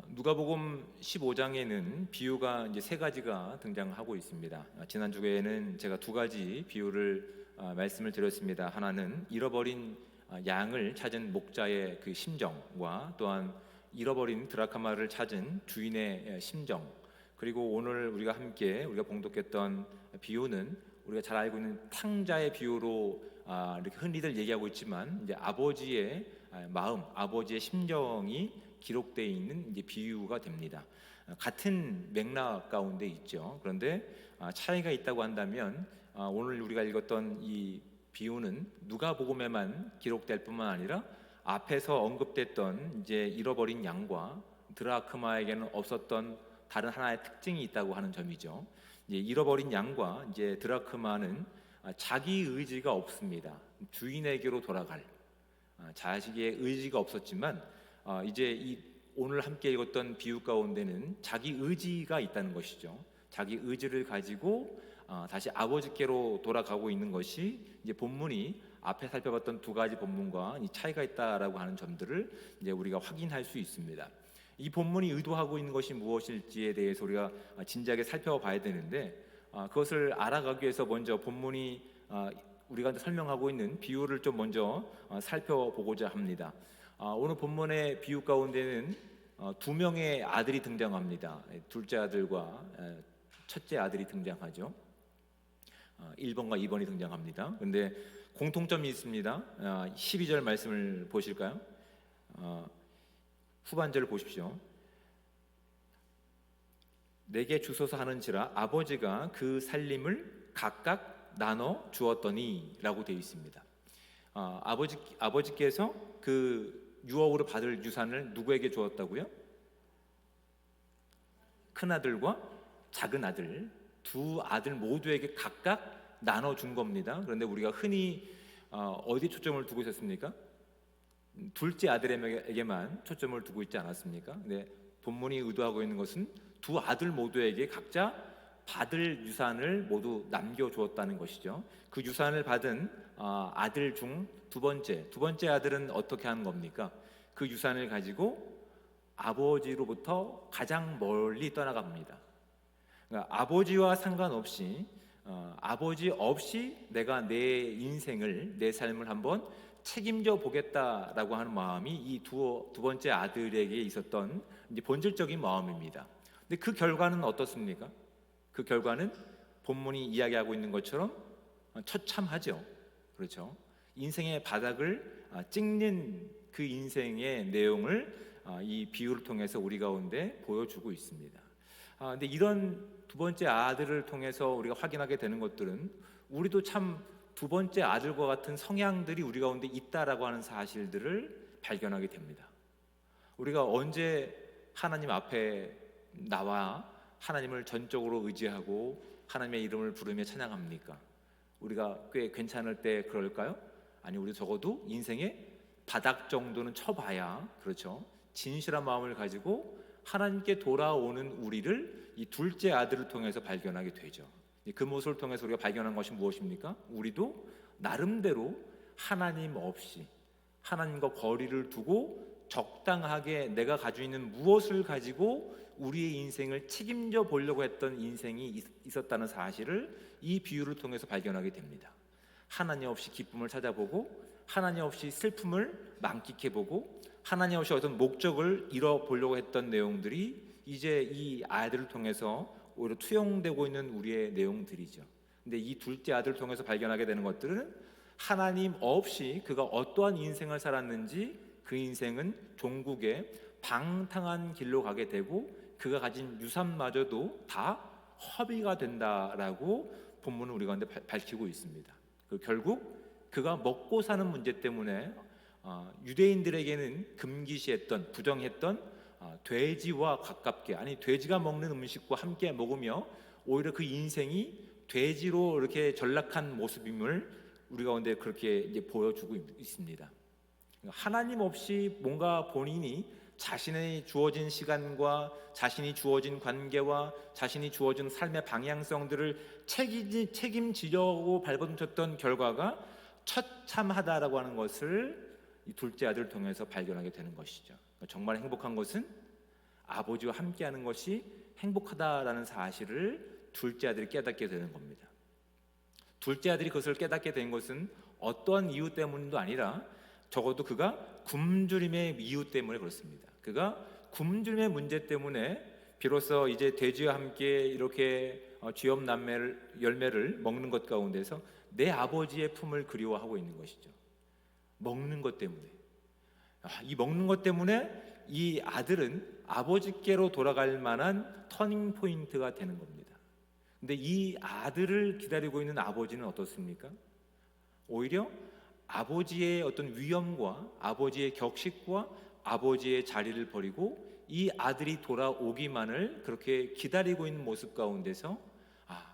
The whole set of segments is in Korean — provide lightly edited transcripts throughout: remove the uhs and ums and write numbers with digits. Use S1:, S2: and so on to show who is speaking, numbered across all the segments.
S1: 누가복음 15장에는 비유가 이제 세 가지가 등장하고 있습니다. 지난 주에는 제가 두 가지 비유를 말씀을 드렸습니다. 하나는 잃어버린 양을 찾은 목자의 그 심정과 또한 잃어버린 드라크마를 찾은 주인의 심정, 그리고 오늘 우리가 봉독했던 비유는 우리가 잘 알고 있는 탕자의 비유로 이렇게 흔히들 얘기하고 있지만 이제 아버지의 마음, 아버지의 심정이 기록되어 있는 이제 비유가 됩니다. 같은 맥락 가운데 있죠. 그런데 차이가 있다고 한다면 오늘 우리가 읽었던 이 비유는 누가복음에만 기록될 뿐만 아니라 앞에서 언급됐던 이제 잃어버린 양과 드라크마에게는 없었던 다른 하나의 특징이 있다고 하는 점이죠. 이제 잃어버린 양과 이제 드라크마는 자기 의지가 없습니다. 주인에게로 돌아갈 자식의 의지가 없었지만 이제 오늘 함께 읽었던 비유 가운데는 자기 의지가 있다는 것이죠. 자기 의지를 가지고 다시 아버지께로 돌아가고 있는 것이 이제 본문이 앞에 살펴봤던 두 가지 본문과 이 차이가 있다라고 하는 점들을 이제 우리가 확인할 수 있습니다. 이 본문이 의도하고 있는 것이 무엇일지에 대해서 우리가 진지하게 살펴봐야 되는데 그것을 알아가기 위해서 먼저 본문이 우리가 설명하고 있는 비유를 좀 먼저 살펴보고자 합니다. 오늘 본문의 비유 가운데는 두 명의 아들이 등장합니다. 둘째 아들과 첫째 아들이 등장하죠. 1번과 2번이 등장합니다. 그런데 공통점이 있습니다. 12절 말씀을 보실까요? 후반절을 보십시오. 내게 주소서 하는지라 아버지가 그 살림을 각각 나눠 주었더니 라고 되어 있습니다. 아버지께서 그 유업으로 받을 유산을 누구에게 주었다고요? 큰아들과 작은아들, 두 아들 모두에게 각각 나눠준 겁니다. 그런데 우리가 흔히 어디 초점을 두고 있었습니까? 둘째 아들에게만 초점을 두고 있지 않았습니까? 근데 본문이 의도하고 있는 것은 두 아들 모두에게 각자 받을 유산을 모두 남겨주었다는 것이죠. 그 유산을 받은 아들 중 두 번째 아들은 어떻게 하는 겁니까? 그 유산을 가지고 아버지로부터 가장 멀리 떠나갑니다. 그러니까 아버지와 상관없이 아버지 없이 내가 내 인생을, 내 삶을 한번 책임져 보겠다라고 하는 마음이 이 두 번째 아들에게 있었던 이제 본질적인 마음입니다. 근데 그 결과는 어떻습니까? 그 결과는 본문이 이야기하고 있는 것처럼 처참하죠. 그렇죠? 인생의 바닥을 찍는 그 인생의 내용을 이 비유를 통해서 우리 가운데 보여주고 있습니다. 근데 이런 두 번째 아들을 통해서 우리가 확인하게 되는 것들은 우리도 참 두 번째 아들과 같은 성향들이 우리 가운데 있다라고 하는 사실들을 발견하게 됩니다. 우리가 언제 하나님 앞에 나와 하나님을 전적으로 의지하고 하나님의 이름을 부르며 찬양합니까? 우리가 꽤 괜찮을 때 그럴까요? 아니, 우리 적어도 인생의 바닥 정도는 쳐봐야, 그렇죠? 진실한 마음을 가지고 하나님께 돌아오는 우리를 이 둘째 아들을 통해서 발견하게 되죠. 그 모습을 통해서 우리가 발견한 것이 무엇입니까? 우리도 나름대로 하나님 없이 하나님과 거리를 두고 적당하게 내가 가지고 있는 무엇을 가지고 우리의 인생을 책임져 보려고 했던 인생이 있었다는 사실을 이 비유를 통해서 발견하게 됩니다. 하나님 없이 기쁨을 찾아보고 하나님 없이 슬픔을 만끽해보고 하나님 없이 어떤 목적을 잃어보려고 했던 내용들이 이제 이 아이들을 통해서 오히려 투영되고 있는 우리의 내용들이죠. 근데 이 둘째 아들을 통해서 발견하게 되는 것들은 하나님 없이 그가 어떠한 인생을 살았는지 그 인생은 종국의 방탕한 길로 가게 되고 그가 가진 유산마저도 다 허비가 된다라고 본문은 우리 가운데 밝히고 있습니다. 결국 그가 먹고 사는 문제 때문에 유대인들에게는 금기시했던, 부정했던 돼지와 가깝게, 아니 돼지가 먹는 음식과 함께 먹으며 오히려 그 인생이 돼지로 이렇게 전락한 모습임을 우리 가운데 그렇게 이제 보여주고 있습니다. 하나님 없이 뭔가 본인이 자신의 주어진 시간과 자신이 주어진 관계와 자신이 주어진 삶의 방향성들을 책임지려고 발버둥쳤던 결과가 처참하다라고 하는 것을 이 둘째 아들을 통해서 발견하게 되는 것이죠. 정말 행복한 것은 아버지와 함께하는 것이 행복하다라는 사실을 둘째 아들이 깨닫게 되는 겁니다. 둘째 아들이 그것을 깨닫게 된 것은 어떠한 이유 때문도 아니라 적어도 그가 굶주림의 이유 때문에 그렇습니다. 그가 굶주림의 문제 때문에 비로소 이제 돼지와 함께 이렇게 쥐업 열매를 먹는 것 가운데서 내 아버지의 품을 그리워하고 있는 것이죠. 먹는 것 때문에. 이 먹는 것 때문에 이 아들은 아버지께로 돌아갈 만한 터닝 포인트가 되는 겁니다. 근데 이 아들을 기다리고 있는 아버지는 어떻습니까? 오히려 아버지의 어떤 위엄과 아버지의 격식과 아버지의 자리를 버리고 이 아들이 돌아오기만을 그렇게 기다리고 있는 모습 가운데서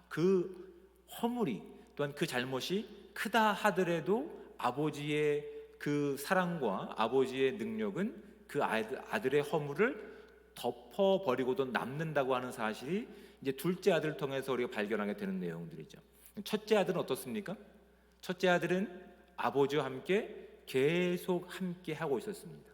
S1: 그 허물이 또한 그 잘못이 크다 하더라도 아버지의 그 사랑과 아버지의 능력은 그 아들의 허물을 덮어버리고도 남는다고 하는 사실이 이제 둘째 아들을 통해서 우리가 발견하게 되는 내용들이죠. 첫째 아들은 어떻습니까? 첫째 아들은 아버지와 함께 계속 함께 하고 있었습니다.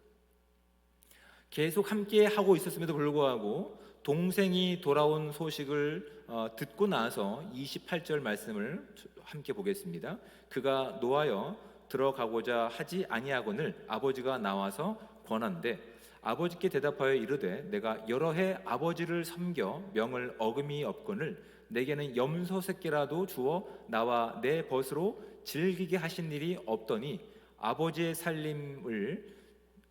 S1: 계속 함께 하고 있었음에도 불구하고 동생이 돌아온 소식을 듣고 나서 28절 말씀을 함께 보겠습니다. 그가 노하여 들어가고자 하지 아니하거늘 아버지가 나와서 권한대 아버지께 대답하여 이르되 내가 여러 해 아버지를 섬겨 명을 어금이 없거늘 내게는 염소 새끼라도 주어 나와 내 벗으로 즐기게 하신 일이 없더니 아버지의 살림을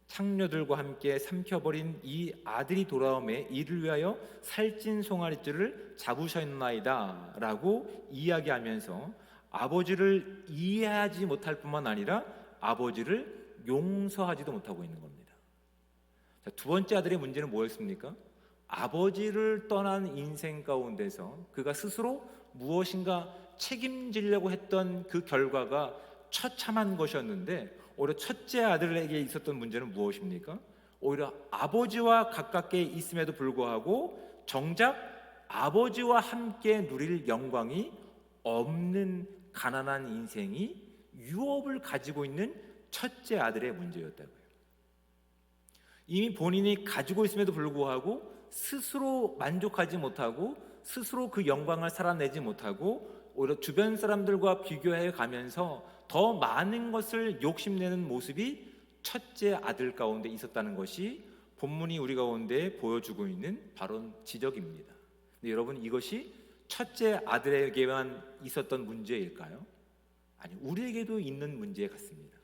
S1: 창녀들과 함께 삼켜버린 이 아들이 돌아오매 이를 위하여 살찐 송아리줄을 잡으셨나이다 라고 이야기하면서 아버지를 이해하지 못할 뿐만 아니라 아버지를 용서하지도 못하고 있는 겁니다. 자, 두 번째 아들의 문제는 뭐였습니까? 아버지를 떠난 인생 가운데서 그가 스스로 무엇인가 책임지려고 했던 그 결과가 처참한 것이었는데 오히려 첫째 아들에게 있었던 문제는 무엇입니까? 오히려 아버지와 가깝게 있음에도 불구하고 정작 아버지와 함께 누릴 영광이 없는 가난한 인생이 유업을 가지고 있는 첫째 아들의 문제였다고요. 이미 본인이 가지고 있음에도 불구하고 스스로 만족하지 못하고 스스로 그 영광을 살아내지 못하고 오히려 주변 사람들과 비교해 가면서 더 많은 것을 욕심내는 모습이 첫째 아들 가운데 있었다는 것이 본문이 우리 가운데 보여주고 있는 바로 지적입니다. 근데 여러분, 이것이 첫째 아들에게만 있었던 문제일까요? 아니, 우리에게도 있는 문제 같습니다.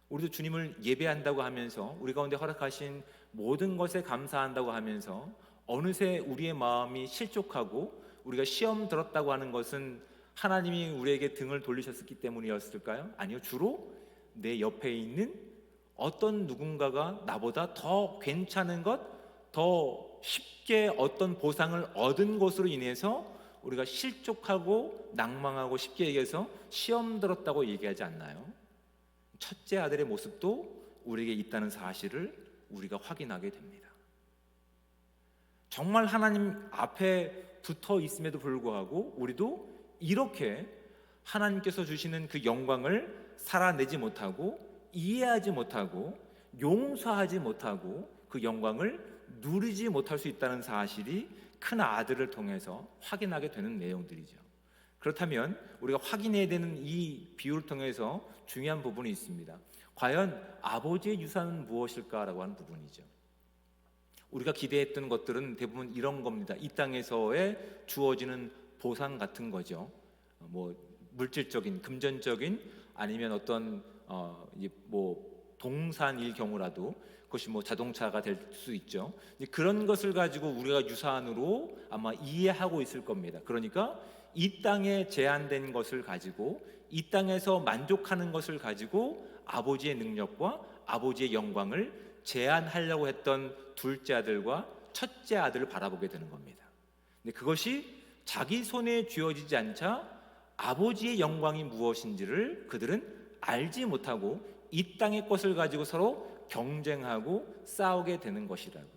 S1: 우리도 주님을 예배한다고 하면서 우리 가운데 허락하신 모든 것에 감사한다고 하면서 어느새 우리의 마음이 실족하고 우리가 시험 들었다고 하는 것은 하나님이 우리에게 등을 돌리셨기 때문이었을까요? 아니요, 주로 내 옆에 있는 어떤 누군가가 나보다 더 괜찮은 것, 더 쉽게 어떤 보상을 얻은 것으로 인해서 우리가 실족하고 낭망하고 쉽게 얘기해서 시험 들었다고 얘기하지 않나요? 첫째 아들의 모습도 우리에게 있다는 사실을 우리가 확인하게 됩니다. 정말 하나님 앞에 붙어 있음에도 불구하고 우리도 이렇게 하나님께서 주시는 그 영광을 살아내지 못하고 이해하지 못하고 용서하지 못하고 그 영광을 누리지 못할 수 있다는 사실이 큰 아들을 통해서 확인하게 되는 내용들이죠. 그렇다면 우리가 확인해야 되는 이 비유를 통해서 중요한 부분이 있습니다. 과연 아버지의 유산은 무엇일까라고 하는 부분이죠. 우리가 기대했던 것들은 대부분 이런 겁니다. 이 땅에서의 주어지는 보상 같은 거죠. 뭐 물질적인, 금전적인, 아니면 어떤 동산일 경우라도 그것이 자동차가 될 수 있죠. 그런 것을 가지고 우리가 유산으로 아마 이해하고 있을 겁니다. 그러니까 이 땅에 제한된 것을 가지고 이 땅에서 만족하는 것을 가지고 아버지의 능력과 아버지의 영광을 제한하려고 했던 둘째 아들과 첫째 아들을 바라보게 되는 겁니다. 근데 그것이 자기 손에 쥐어지지 않자 아버지의 영광이 무엇인지를 그들은 알지 못하고 이 땅의 것을 가지고 서로 경쟁하고 싸우게 되는 것이라고요.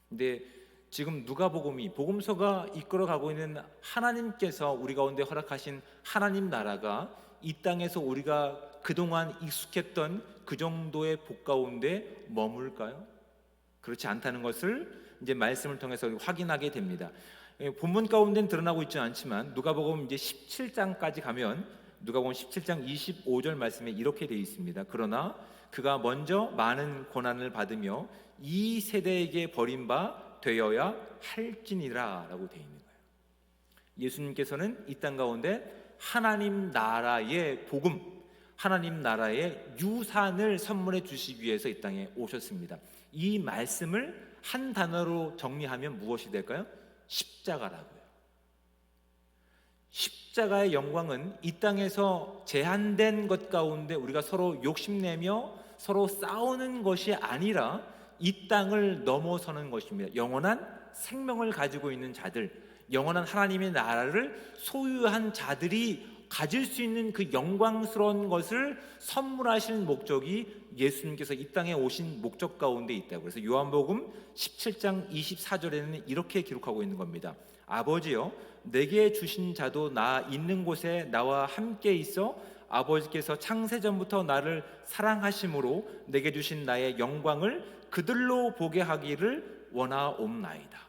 S1: 근데 지금 누가복음이 복음서가 이끌어가고 있는 하나님께서 우리 가운데 허락하신 하나님 나라가 이 땅에서 우리가 그동안 익숙했던 그 정도의 복 가운데 머물까요? 그렇지 않다는 것을 이제 말씀을 통해서 확인하게 됩니다. 본문 가운데는 드러나고 있지 않지만 누가복음 이제 17장까지 가면 누가복음 17장 25절 말씀에 이렇게 되어 있습니다. 그러나 그가 먼저 많은 고난을 받으며 이 세대에게 버림바 되어야 할지니라 라고 되어 있는 거예요. 예수님께서는 이 땅 가운데 하나님 나라의 복음, 하나님 나라의 유산을 선물해 주시기 위해서 이 땅에 오셨습니다. 이 말씀을 한 단어로 정리하면 무엇이 될까요? 십자가라고요. 십자가의 영광은 이 땅에서 제한된 것 가운데 우리가 서로 욕심내며 서로 싸우는 것이 아니라 이 땅을 넘어서는 것입니다. 영원한 생명을 가지고 있는 자들, 영원한 하나님의 나라를 소유한 자들이 가질 수 있는 그 영광스러운 것을 선물하시는 목적이 예수님께서 이 땅에 오신 목적 가운데 있다고. 그래서 요한복음 17장 24절에는 이렇게 기록하고 있는 겁니다. 아버지여, 내게 주신 자도 나 있는 곳에 나와 함께 있어 아버지께서 창세전부터 나를 사랑하심으로 내게 주신 나의 영광을 그들로 보게 하기를 원하옵나이다.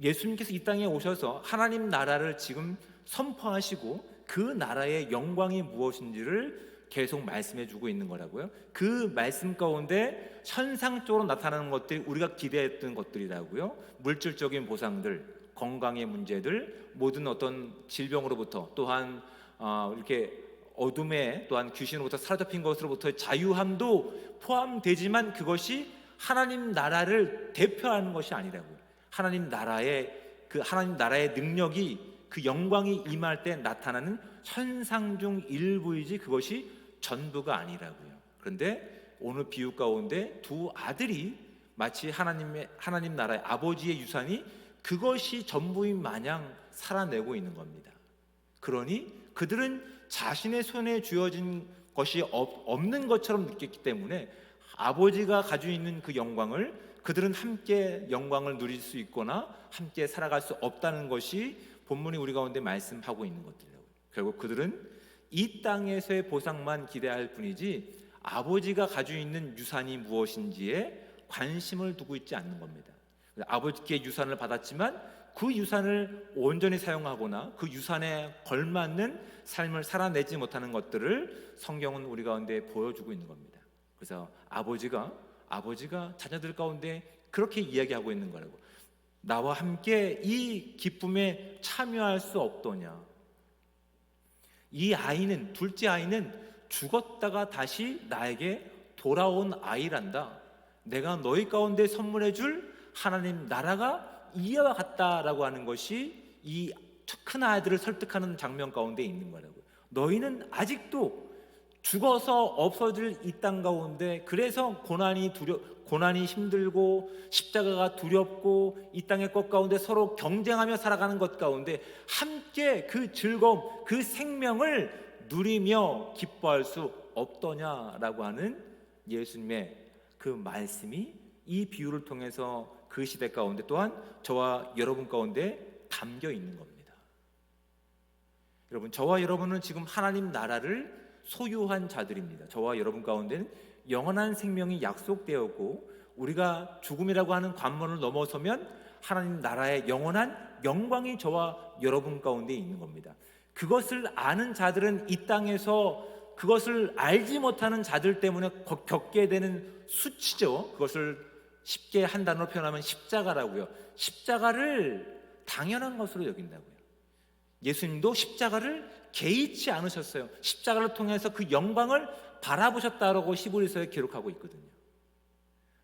S1: 예수님께서 이 땅에 오셔서 하나님 나라를 지금 선포하시고 그 나라의 영광이 무엇인지를 계속 말씀해 주고 있는 거라고요. 그 말씀 가운데 현상적으로 나타나는 것들이 우리가 기대했던 것들이라고요. 물질적인 보상들, 건강의 문제들, 모든 어떤 질병으로부터, 또한 이렇게 어둠에 또한 귀신으로부터 사로잡힌 것으로부터의 자유함도 포함되지만 그것이 하나님 나라를 대표하는 것이 아니라고요. 하나님 나라의 능력이, 그 영광이 임할 때 나타나는 현상 중 일부이지 그것이 전부가 아니라고요. 그런데 오늘 비유 가운데 두 아들이 마치 하나님 나라의 아버지의 유산이 그것이 전부인 마냥 살아내고 있는 겁니다. 그러니 그들은 자신의 손에 쥐어진 것이 없는 것처럼 느꼈기 때문에 아버지가 가지고 있는 그 영광을 그들은 함께 영광을 누릴 수 있거나 함께 살아갈 수 없다는 것이 본문이 우리 가운데 말씀하고 있는 것들이라고요. 결국 그들은 이 땅에서의 보상만 기대할 뿐이지 아버지가 가지고 있는 유산이 무엇인지에 관심을 두고 있지 않는 겁니다. 아버지께 유산을 받았지만 그 유산을 온전히 사용하거나 그 유산에 걸맞는 삶을 살아내지 못하는 것들을 성경은 우리 가운데 보여주고 있는 겁니다. 그래서 아버지가 자녀들 가운데 그렇게 이야기하고 있는 거라고. 나와 함께 이 기쁨에 참여할 수 없더냐. 이 아이는, 둘째 아이는 죽었다가 다시 나에게 돌아온 아이란다. 내가 너희 가운데 선물해 줄 하나님 나라가 이와 같다라고 하는 것이 이 큰 아이들을 설득하는 장면 가운데 있는 거라고요. 너희는 아직도 죽어서 없어질 이 땅 가운데, 그래서 고난이 힘들고 십자가가 두렵고 이 땅의 것 가운데 서로 경쟁하며 살아가는 것 가운데 함께 그 즐거움, 그 생명을 누리며 기뻐할 수 없더냐라고 하는 예수님의 그 말씀이 이 비유를 통해서 그 시대 가운데 또한 저와 여러분 가운데 담겨 있는 겁니다. 여러분, 저와 여러분은 지금 하나님 나라를 소유한 자들입니다. 저와 여러분 가운데는 영원한 생명이 약속되었고 우리가 죽음이라고 하는 관문을 넘어서면 하나님 나라의 영원한 영광이 저와 여러분 가운데 있는 겁니다. 그것을 아는 자들은 이 땅에서 그것을 알지 못하는 자들 때문에 겪게 되는 수치죠. 그것을 쉽게 한 단어로 표현하면 십자가라고요. 십자가를 당연한 것으로 여긴다고요. 예수님도 십자가를 개의치 않으셨어요. 십자가를 통해서 그 영광을 바라보셨다라고 히브리서에 기록하고 있거든요.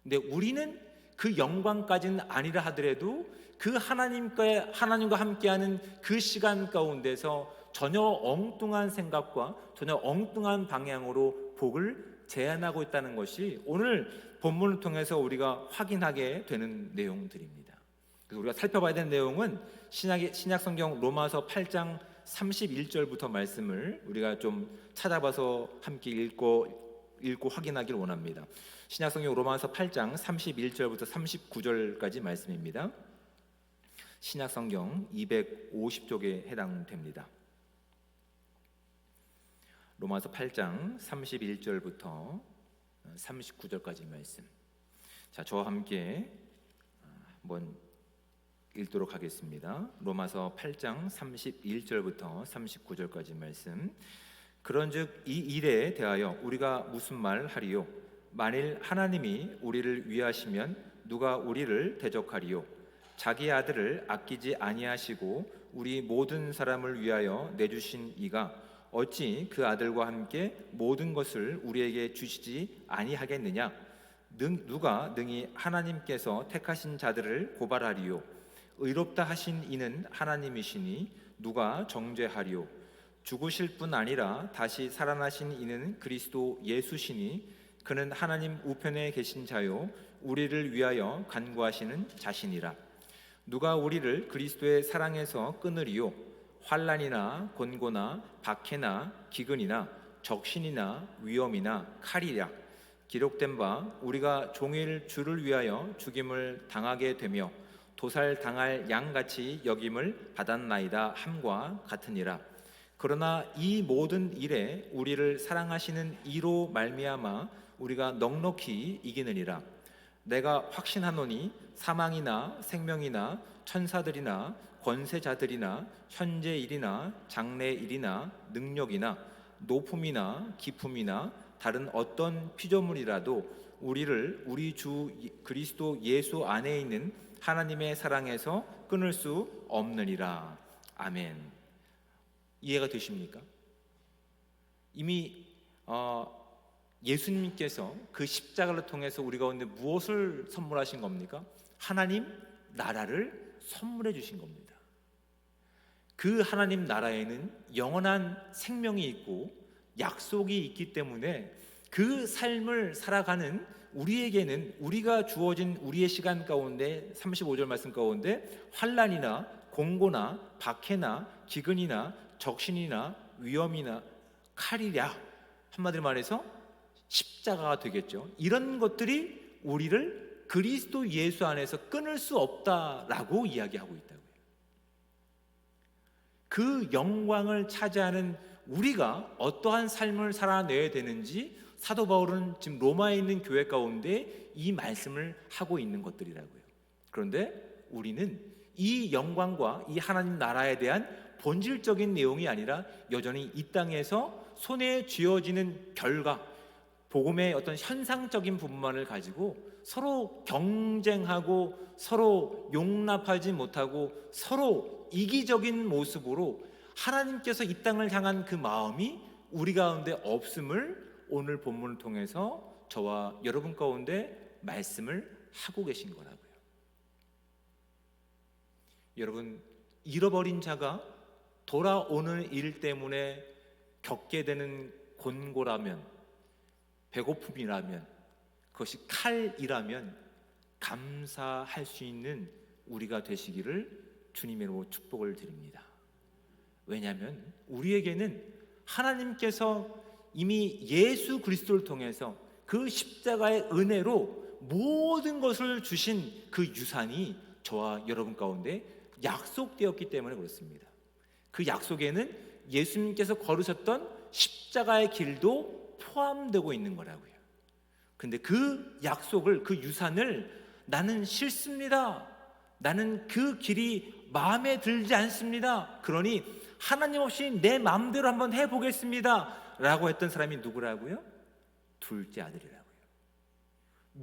S1: 근데 우리는 그 영광까지는 아니라 하더라도 그 하나님과 함께하는 그 시간 가운데서 전혀 엉뚱한 생각과 전혀 엉뚱한 방향으로 복을 제한하고 있다는 것이 오늘 본문을 통해서 우리가 확인하게 되는 내용들입니다. 그래서 우리가 살펴봐야 되는 내용은 신약 성경 로마서 8장 31절부터 말씀을 우리가 좀 찾아봐서 함께 읽고 확인하기를 원합니다. 신약 성경 로마서 8장 31절부터 39절까지 말씀입니다. 신약 성경 250쪽에 해당됩니다. 로마서 8장 31절부터 39절까지 말씀. 자, 저와 함께 한번 읽도록 하겠습니다. 로마서 8장 31절부터 39절까지 말씀. 그런즉 이 일에 대하여 우리가 무슨 말 하리요? 만일 하나님이 우리를 위하시면 누가 우리를 대적하리요? 자기 아들을 아끼지 아니하시고 우리 모든 사람을 위하여 내주신 이가 어찌 그 아들과 함께 모든 것을 우리에게 주시지 아니하겠느냐? 누가 능히 하나님께서 택하신 자들을 고발하리요? 의롭다 하신 이는 하나님이시니 누가 정죄하리요? 죽으실 뿐 아니라 다시 살아나신 이는 그리스도 예수시니 그는 하나님 우편에 계신 자요 우리를 위하여 간구하시는 자신이라. 누가 우리를 그리스도의 사랑에서 끊으리요? 환난이나 곤고나 박해나 기근이나 적신이나 위험이나 칼이랴. 기록된 바 우리가 종일 주를 위하여 죽임을 당하게 되며 도살당할 양같이 여김을 받았나이다 함과 같으니라. 그러나 이 모든 일에 우리를 사랑하시는 이로 말미암아 우리가 넉넉히 이기느니라. 내가 확신하노니 사망이나 생명이나 천사들이나 권세자들이나 현재일이나 장래일이나 능력이나 높음이나 깊음이나 다른 어떤 피조물이라도 우리를 우리 주 그리스도 예수 안에 있는 하나님의 사랑에서 끊을 수 없느니라. 아멘. 이해가 되십니까? 이미 예수님께서 그 십자가를 통해서 우리 가운데 무엇을 선물하신 겁니까? 하나님 나라를 선물해 주신 겁니다. 그 하나님 나라에는 영원한 생명이 있고 약속이 있기 때문에 그 삶을 살아가는 우리에게는 우리가 주어진 우리의 시간 가운데 35절 말씀 가운데 환난이나 공고나 박해나 기근이나 적신이나 위험이나 칼이랴, 한마디로 말해서 십자가가 되겠죠. 이런 것들이 우리를 그리스도 예수 안에서 끊을 수 없다라고 이야기하고 있다고요. 그 영광을 차지하는 우리가 어떠한 삶을 살아내야 되는지 사도 바울은 지금 로마에 있는 교회 가운데 이 말씀을 하고 있는 것들이라고요. 그런데 우리는 이 영광과 이 하나님 나라에 대한 본질적인 내용이 아니라 여전히 이 땅에서 손에 쥐어지는 결과, 복음의 어떤 현상적인 부분만을 가지고 서로 경쟁하고 서로 용납하지 못하고 서로 이기적인 모습으로 하나님께서 이 땅을 향한 그 마음이 우리 가운데 없음을 오늘 본문을 통해서 저와 여러분 가운데 말씀을 하고 계신 거라고요. 여러분, 잃어버린 자가 돌아오는 일 때문에 겪게 되는 곤고라면, 배고픔이라면, 그것이 칼이라면 감사할 수 있는 우리가 되시기를 주님의 이름으로 축복을 드립니다. 왜냐하면 우리에게는 하나님께서 이미 예수 그리스도를 통해서 그 십자가의 은혜로 모든 것을 주신 그 유산이 저와 여러분 가운데 약속되었기 때문에 그렇습니다. 그 약속에는 예수님께서 걸으셨던 십자가의 길도 포함되고 있는 거라고요. 근데 그 약속을, 그 유산을 나는 싫습니다, 나는 그 길이 마음에 들지 않습니다, 그러니 하나님 없이 내 마음대로 한번 해보겠습니다 라고 했던 사람이 누구라고요? 둘째 아들이라고요.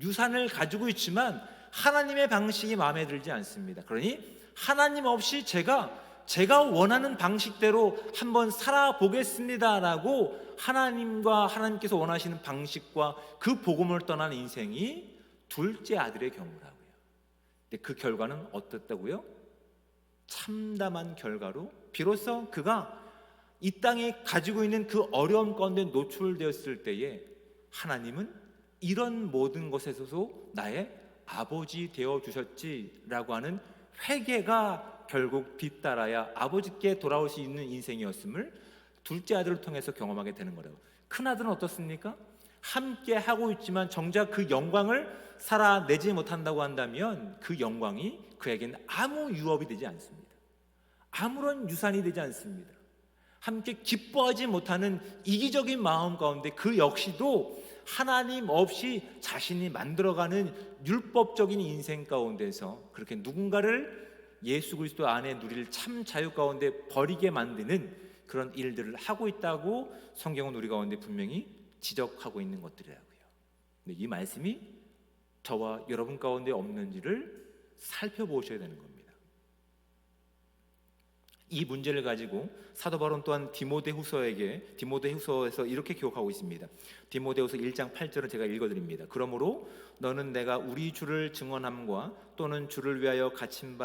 S1: 유산을 가지고 있지만 하나님의 방식이 마음에 들지 않습니다. 그러니 하나님 없이 제가 원하는 방식대로 한번 살아보겠습니다 라고 하나님과 하나님께서 원하시는 방식과 그 복음을 떠난 인생이 둘째 아들의 경우라고요. 근데 그 결과는 어떻다고요? 참담한 결과로 비로소 그가 이 땅에 가지고 있는 그 어려움 가운데 노출되었을 때에 하나님은 이런 모든 것에서도 나의 아버지 되어 주셨지라고 하는 회개가 결국 뒤따라야 아버지께 돌아올 수 있는 인생이었음을 둘째 아들을 통해서 경험하게 되는 거라고. 큰 아들은 어떻습니까? 함께 하고 있지만 정작 그 영광을 살아내지 못한다고 한다면 그 영광이 그에게는 아무 유업이 되지 않습니다. 아무런 유산이 되지 않습니다. 함께 기뻐하지 못하는 이기적인 마음 가운데 그 역시도 하나님 없이 자신이 만들어가는 율법적인 인생 가운데서 그렇게 누군가를 예수 그리스도 안에 누릴 참 자유 가운데 버리게 만드는 그런 일들을 하고 있다고 성경은 우리 가운데 분명히 지적하고 있는 것들이라고요. 근데 이 말씀이 저와 여러분 가운데 없는지를 살펴보셔야 되는 겁니다. 이 문제를 가지고 사도 바울은 또한 디모데후서에서 이렇게 기록하고 있습니다. 디모데후서 1장 8절을 제가 읽어드립니다. 그러므로 너는 내가 우리 주를 증언함과 또는 주를 위하여 갇힌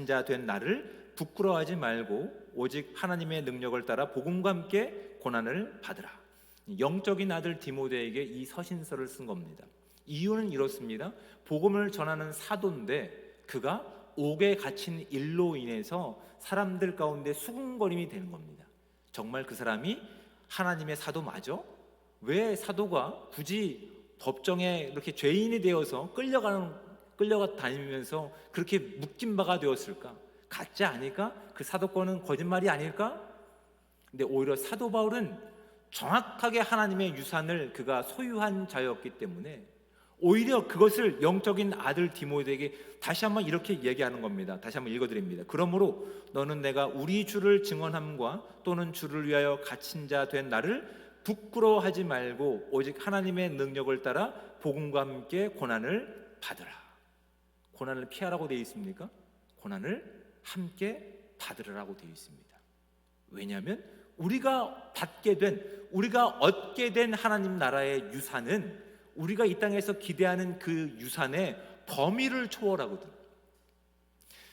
S1: 자 된 나를 부끄러워하지 말고 오직 하나님의 능력을 따라 복음과 함께 고난을 받으라. 영적인 아들 디모데에게 이 서신서를 쓴 겁니다. 이유는 이렇습니다. 복음을 전하는 사도인데 그가 옥에 갇힌 일로 인해서 사람들 가운데 수군거림이 되는 겁니다. 정말 그 사람이 하나님의 사도 맞아? 왜 사도가 굳이 법정에 이렇게 죄인이 되어서 끌려가 다니면서 그렇게 묶인 바가 되었을까? 가짜 아닐까? 그 사도권은 거짓말이 아닐까? 근데 오히려 사도 바울은 정확하게 하나님의 유산을 그가 소유한 자였기 때문에 오히려 그것을 영적인 아들 디모데에게 다시 한번 이렇게 얘기하는 겁니다. 다시 한번 읽어드립니다. 그러므로 너는 내가 우리 주를 증언함과 또는 주를 위하여 갇힌 자 된 나를 부끄러워하지 말고 오직 하나님의 능력을 따라 복음과 함께 고난을 받으라. 고난을 피하라고 되어 있습니까? 고난을 함께 받으라고 되어 있습니다. 왜냐하면 우리가 얻게 된 하나님 나라의 유산은 우리가 이 땅에서 기대하는 그 유산의 범위를 초월하거든요.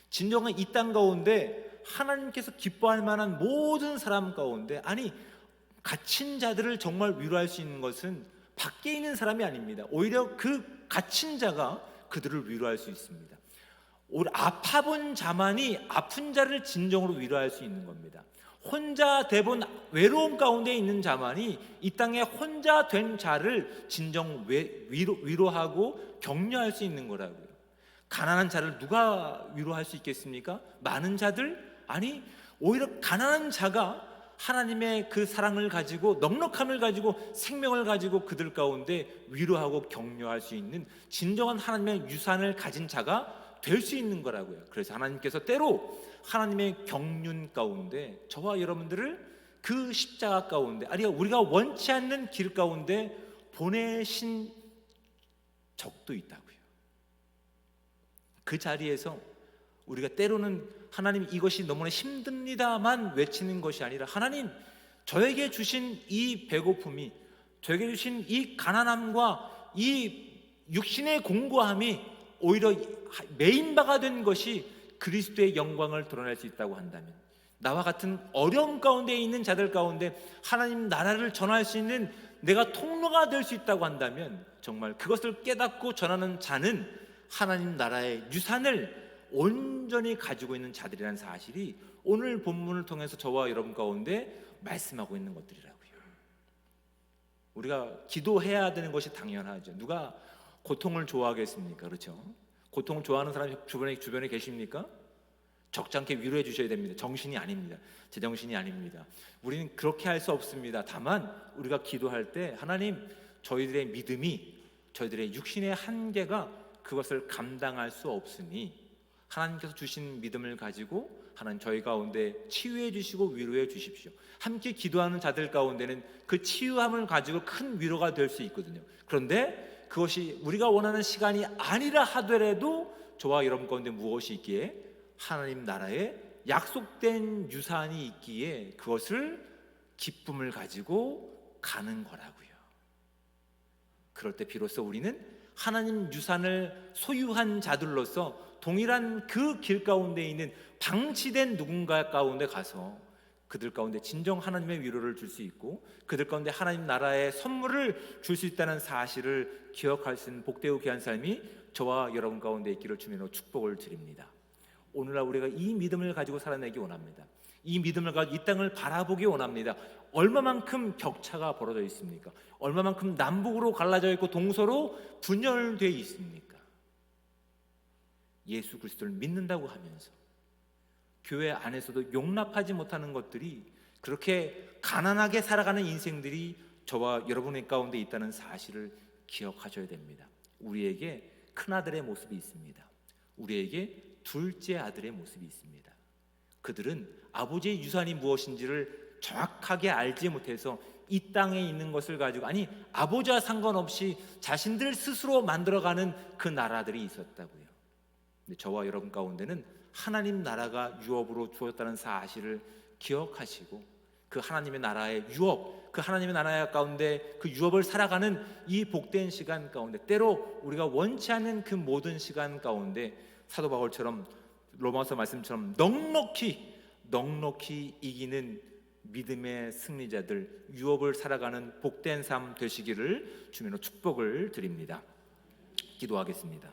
S1: 진정한 이 땅 가운데 하나님께서 기뻐할 만한 모든 사람 가운데 갇힌 자들을 정말 위로할 수 있는 것은 밖에 있는 사람이 아닙니다. 오히려 그 갇힌 자가 그들을 위로할 수 있습니다. 아파본 자만이 아픈 자를 진정으로 위로할 수 있는 겁니다. 혼자 대본 외로움 가운데 있는 자만이 이 땅에 혼자 된 자를 진정 위로하고 격려할 수 있는 거라고요. 가난한 자를 누가 위로할 수 있겠습니까? 많은 자들? 아니, 오히려 가난한 자가 하나님의 그 사랑을 가지고 넉넉함을 가지고 생명을 가지고 그들 가운데 위로하고 격려할 수 있는 진정한 하나님의 유산을 가진 자가 될 수 있는 거라고요. 그래서 하나님께서 때로 하나님의 경륜 가운데 저와 여러분들을 그 십자가 가운데 우리가 원치 않는 길 가운데 보내신 적도 있다고요. 그 자리에서 우리가 때로는 하나님 이것이 너무나 힘듭니다만 외치는 것이 아니라 하나님 저에게 주신 이 배고픔이 저에게 주신 이 가난함과 이 육신의 공고함이 오히려 메인바가 된 것이 그리스도의 영광을 드러낼 수 있다고 한다면 나와 같은 어려움 가운데 있는 자들 가운데 하나님 나라를 전할 수 있는 내가 통로가 될 수 있다고 한다면 정말 그것을 깨닫고 전하는 자는 하나님 나라의 유산을 온전히 가지고 있는 자들이라는 사실이 오늘 본문을 통해서 저와 여러분 가운데 말씀하고 있는 것들이라고요. 우리가 기도해야 되는 것이 당연하죠. 누가 고통을 좋아하겠습니까? 그렇죠? 고통을 좋아하는 사람이 주변에 계십니까? 적잖게 위로해 주셔야 됩니다. 정신이 아닙니다. 제정신이 아닙니다. 우리는 그렇게 할 수 없습니다. 다만 우리가 기도할 때 하나님 저희들의 믿음이 저희들의 육신의 한계가 그것을 감당할 수 없으니 하나님께서 주신 믿음을 가지고 하나님 저희 가운데 치유해 주시고 위로해 주십시오. 함께 기도하는 자들 가운데는 그 치유함을 가지고 큰 위로가 될 수 있거든요. 그런데 그것이 우리가 원하는 시간이 아니라 하더라도 저와 여러분 가운데 무엇이 있기에 하나님 나라에 약속된 유산이 있기에 그것을 기쁨을 가지고 가는 거라고요. 그럴 때 비로소 우리는 하나님 유산을 소유한 자들로서 동일한 그 길 가운데 있는 방치된 누군가 가운데 가서 그들 가운데 진정 하나님의 위로를 줄 수 있고 그들 가운데 하나님 나라의 선물을 줄 수 있다는 사실을 기억할 수 있는 복되고 귀한 삶이 저와 여러분 가운데 있기를 주님으로 축복을 드립니다. 오늘날 우리가 이 믿음을 가지고 살아내기 원합니다. 이 믿음을 가지고 이 땅을 바라보기 원합니다. 얼마만큼 격차가 벌어져 있습니까? 얼마만큼 남북으로 갈라져 있고 동서로 분열되어 있습니까? 예수 그리스도를 믿는다고 하면서 교회 안에서도 용납하지 못하는 것들이 그렇게 가난하게 살아가는 인생들이 저와 여러분의 가운데 있다는 사실을 기억하셔야 됩니다. 우리에게 큰아들의 모습이 있습니다. 우리에게 둘째 아들의 모습이 있습니다. 그들은 아버지의 유산이 무엇인지를 정확하게 알지 못해서 이 땅에 있는 것을 가지고, 아니 아버지와 상관없이 자신들 스스로 만들어가는 그 나라들이 있었다고요. 근데 저와 여러분 가운데는 하나님 나라가 유업으로 주었다는 사실을 기억하시고, 그 하나님의 나라의 유업, 그 하나님의 나라 가운데 그 유업을 살아가는 이 복된 시간 가운데, 때로 우리가 원치 않는 그 모든 시간 가운데 사도 바울처럼, 로마서 말씀처럼 넉넉히 이기는 믿음의 승리자들, 유업을 살아가는 복된 삶 되시기를 주님으로 축복을 드립니다. 기도하겠습니다.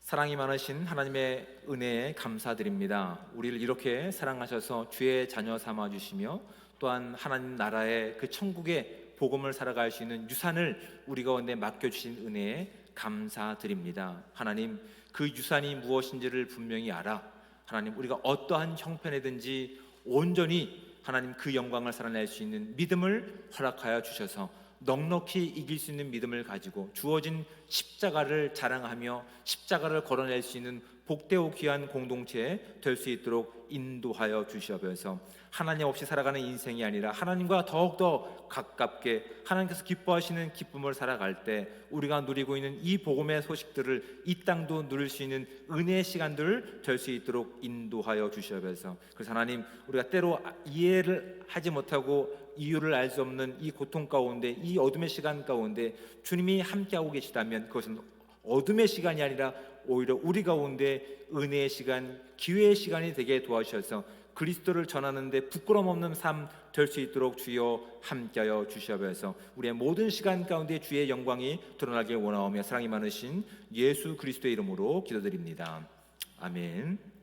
S1: 사랑이 많으신 하나님의 은혜에 감사드립니다. 우리를 이렇게 사랑하셔서 주의 자녀 삼아 주시며, 또한 하나님 나라의 그 천국의 복음을 살아갈 수 있는 유산을 우리 가운데 맡겨주신 은혜에 감사드립니다. 하나님, 그 유산이 무엇인지를 분명히 알아 하나님, 우리가 어떠한 형편이든지 온전히 하나님 그 영광을 살아낼 수 있는 믿음을 허락하여 주셔서 넉넉히 이길 수 있는 믿음을 가지고 주어진 십자가를 자랑하며 십자가를 걸어낼 수 있는 복되고 귀한 공동체 될 수 있도록 인도하여 주시옵소서. 하나님 없이 살아가는 인생이 아니라 하나님과 더욱더 가깝게 하나님께서 기뻐하시는 기쁨을 살아갈 때 우리가 누리고 있는 이 복음의 소식들을 이 땅도 누릴 수 있는 은혜의 시간들을 될 수 있도록 인도하여 주시옵소서. 그래서 하나님, 우리가 때로 이해를 하지 못하고 이유를 알 수 없는 이 고통 가운데, 이 어둠의 시간 가운데 주님이 함께하고 계시다면 그것은 어둠의 시간이 아니라 오히려 우리 가운데 은혜의 시간, 기회의 시간이 되게 도와주셔서 그리스도를 전하는 데 부끄럼 없는 삶 될 수 있도록 주여 함께하여 주시옵소서. 우리의 모든 시간 가운데 주의 영광이 드러나길 원하오며 사랑이 많으신 예수 그리스도의 이름으로 기도드립니다. 아멘.